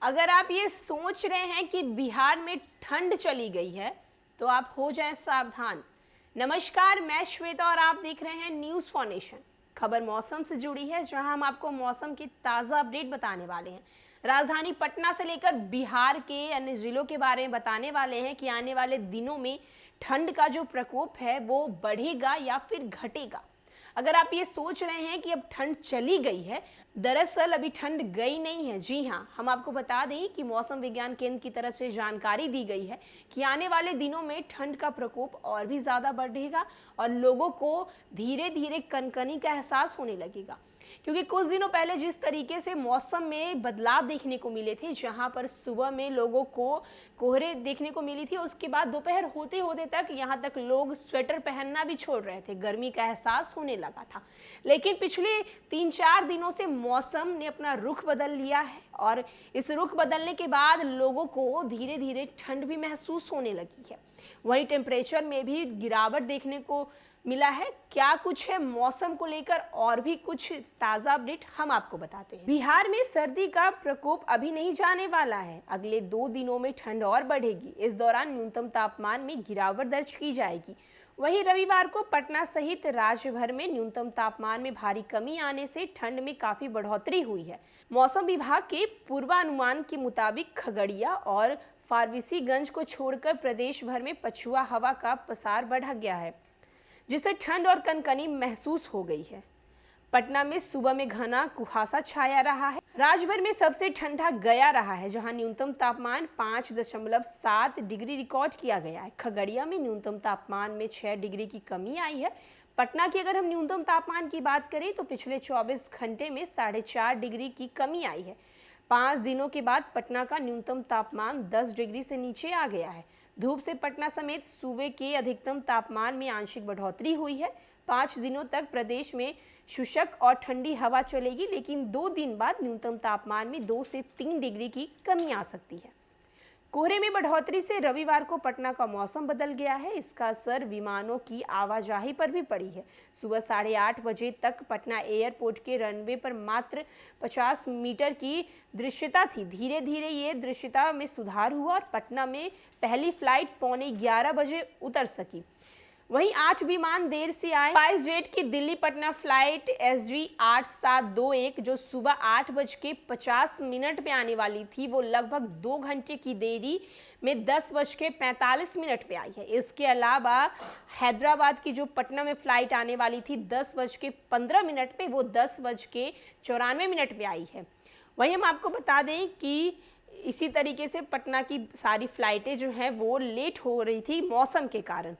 अगर आप ये सोच रहे हैं कि बिहार में ठंड चली गई है तो आप हो जाएं सावधान। नमस्कार, मैं श्वेता और आप देख रहे हैं न्यूज़ फॉर नेशन। खबर मौसम से जुड़ी है, जहां हम आपको मौसम की ताज़ा अपडेट बताने वाले हैं। राजधानी पटना से लेकर बिहार के अन्य जिलों के बारे में बताने वाले हैं कि आने वाले दिनों में ठंड का जो प्रकोप है वो बढ़ेगा या फिर घटेगा। अगर आप ये सोच रहे हैं कि अब ठंड चली गई है, दरअसल अभी ठंड गई नहीं है। जी हाँ, हम आपको बता दें कि मौसम विज्ञान केंद्र की तरफ से जानकारी दी गई है कि आने वाले दिनों में ठंड का प्रकोप और भी ज़्यादा बढ़ेगा और लोगों को धीरे धीरे कनकनी का एहसास होने लगेगा। क्योंकि कुछ दिनों पहले जिस तरीके से मौसम में बदलाव देखने को मिले थे, जहां पर सुबह में लोगों को कोहरे देखने को मिली थी, उसके बाद दोपहर होते होते तक यहां तक लोग स्वेटर पहनना भी छोड़ रहे थे, गर्मी का एहसास होने लगा था। लेकिन पिछले 3-4 दिनों से मौसम ने अपना रुख बदल लिया है और इस रुख बदलने के बाद लोगों को धीरे धीरे ठंड भी महसूस होने लगी है। वहीं टेम्परेचर में भी गिरावट देखने को मिला है। क्या कुछ है मौसम को लेकर और भी कुछ ताज़ा अपडेट हम आपको बताते हैं। बिहार में सर्दी का प्रकोप अभी नहीं जाने वाला है। अगले 2 दिनों में ठंड और बढ़ेगी। इस दौरान न्यूनतम तापमान में गिरावट दर्ज की जाएगी। वहीं रविवार को पटना सहित राज्य भर में न्यूनतम तापमान में भारी कमी आने से ठंड में काफी बढ़ोतरी हुई है। मौसम विभाग के पूर्वानुमान के मुताबिक खगड़िया और फारबिसगंज को छोड़कर प्रदेश भर में पछुआ हवा का पसार बढ़ गया है, जिससे ठंड और कनकनी महसूस हो गई है। पटना में सुबह में घना कुहासा छाया रहा है। राज्य भर में सबसे ठंडा गया रहा है, जहां न्यूनतम तापमान 5.7 डिग्री रिकॉर्ड किया गया है। खगड़िया में न्यूनतम तापमान में 6 डिग्री की कमी आई है। पटना की अगर हम न्यूनतम तापमान की बात करें तो पिछले 24 घंटे में 4.5 डिग्री की कमी आई है। 5 दिनों के बाद पटना का न्यूनतम तापमान 10 डिग्री से नीचे आ गया है। धूप से पटना समेत सूबे के अधिकतम तापमान में आंशिक बढ़ोतरी हुई है। 5 दिनों तक प्रदेश में शुष्क और ठंडी हवा चलेगी, लेकिन 2 दिन बाद न्यूनतम तापमान में 2 से 3 डिग्री की कमी आ सकती है। कोहरे में बढ़ोतरी से रविवार को पटना का मौसम बदल गया है। इसका असर विमानों की आवाजाही पर भी पड़ी है। सुबह 8:30 बजे तक पटना एयरपोर्ट के रनवे पर मात्र 50 मीटर की दृश्यता थी। धीरे धीरे ये दृश्यता में सुधार हुआ और पटना में पहली फ्लाइट 11:15 बजे उतर सकी। वहीं 8 विमान देर से आए। स्पाइस जेट की दिल्ली पटना फ्लाइट SG 8721 जो सुबह 8:50 पे आने वाली थी, वो लगभग 2 घंटे की देरी में 10:45 पे आई है। इसके अलावा हैदराबाद की जो पटना में फ्लाइट आने वाली थी 10:15 पे, वो 10:94 पे आई है। वहीं हम आपको बता दें कि इसी तरीके से पटना की सारी फ्लाइटें जो हैं वो लेट हो रही थी मौसम के कारण।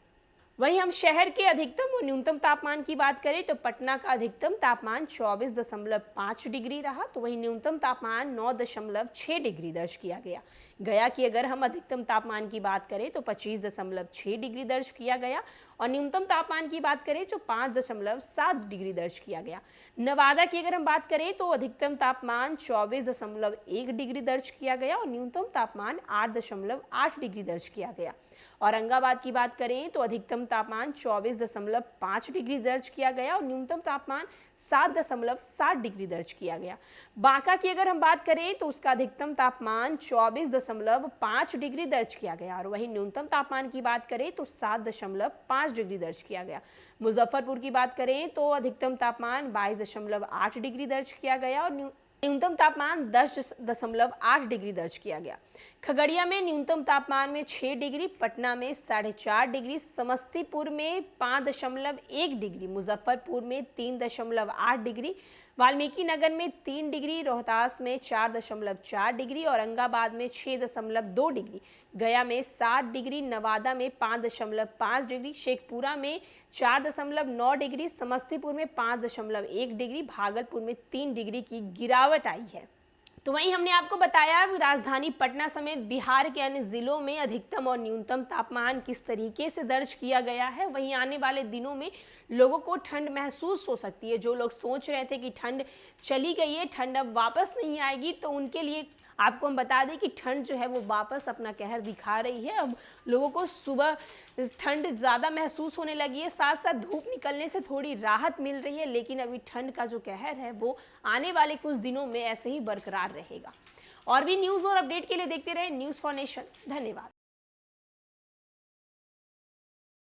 वहीं हम शहर के अधिकतम और न्यूनतम तापमान की बात करें तो पटना का अधिकतम तापमान 24.5 डिग्री रहा, तो वहीं न्यूनतम तापमान 9.6 डिग्री दर्ज किया गया। गया की अगर हम अधिकतम तापमान की बात करें तो 25.6 डिग्री दर्ज किया गया और न्यूनतम तापमान की बात करें तो 5.7 डिग्री दर्ज किया गया। नवादा की अगर हम बात करें तो अधिकतम तापमान 24.1 डिग्री दर्ज किया गया और न्यूनतम तापमान 8.8 डिग्री दर्ज किया गया। औरंगाबाद की बात करें तो अधिकतम तापमान 24.5 डिग्री दर्ज किया गया और न्यूनतम तापमान 7.7 डिग्री दर्ज किया गया। बांका की अगर हम बात करें तो उसका अधिकतम तापमान 24.5 डिग्री दर्ज किया गया और वहीं न्यूनतम तापमान की बात करें तो 7.5 डिग्री दर्ज किया गया। मुजफ्फरपुर की बात करें तो अधिकतम तापमान 22.8 डिग्री दर्ज किया गया और न्यूनतम तापमान 10.8 डिग्री दर्ज किया गया। खगड़िया में न्यूनतम तापमान में 6 डिग्री, पटना में 4.5 डिग्री, समस्तीपुर में 5.1 डिग्री, मुजफ्फरपुर में 3.8 डिग्री, वाल्मीकि नगर में 3 डिग्री, रोहतास में 4.4 डिग्री, औरंगाबाद में 6.2 डिग्री, गया में 7 डिग्री, नवादा में 5.5 डिग्री, शेखपुरा में 4.9 डिग्री, समस्तीपुर में 5.1 डिग्री, भागलपुर में 3 डिग्री की गिरावट आई है। तो वहीं हमने आपको बताया राजधानी पटना समेत बिहार के अन्य जिलों में अधिकतम और न्यूनतम तापमान किस तरीके से दर्ज किया गया है। वहीं आने वाले दिनों में लोगों को ठंड महसूस हो सकती है। जो लोग सोच रहे थे कि ठंड चली गई है, ठंड अब वापस नहीं आएगी, तो उनके लिए आपको हम बता दें कि ठंड जो है वो वापस अपना कहर दिखा रही है। अब लोगों को सुबह ठंड ज़्यादा महसूस होने लगी है, साथ साथ धूप निकलने से थोड़ी राहत मिल रही है, लेकिन अभी ठंड का जो कहर है वो आने वाले कुछ दिनों में ऐसे ही बरकरार रहेगा। और भी न्यूज़ और अपडेट के लिए देखते रहे न्यूज़ फॉर नेशन। धन्यवाद।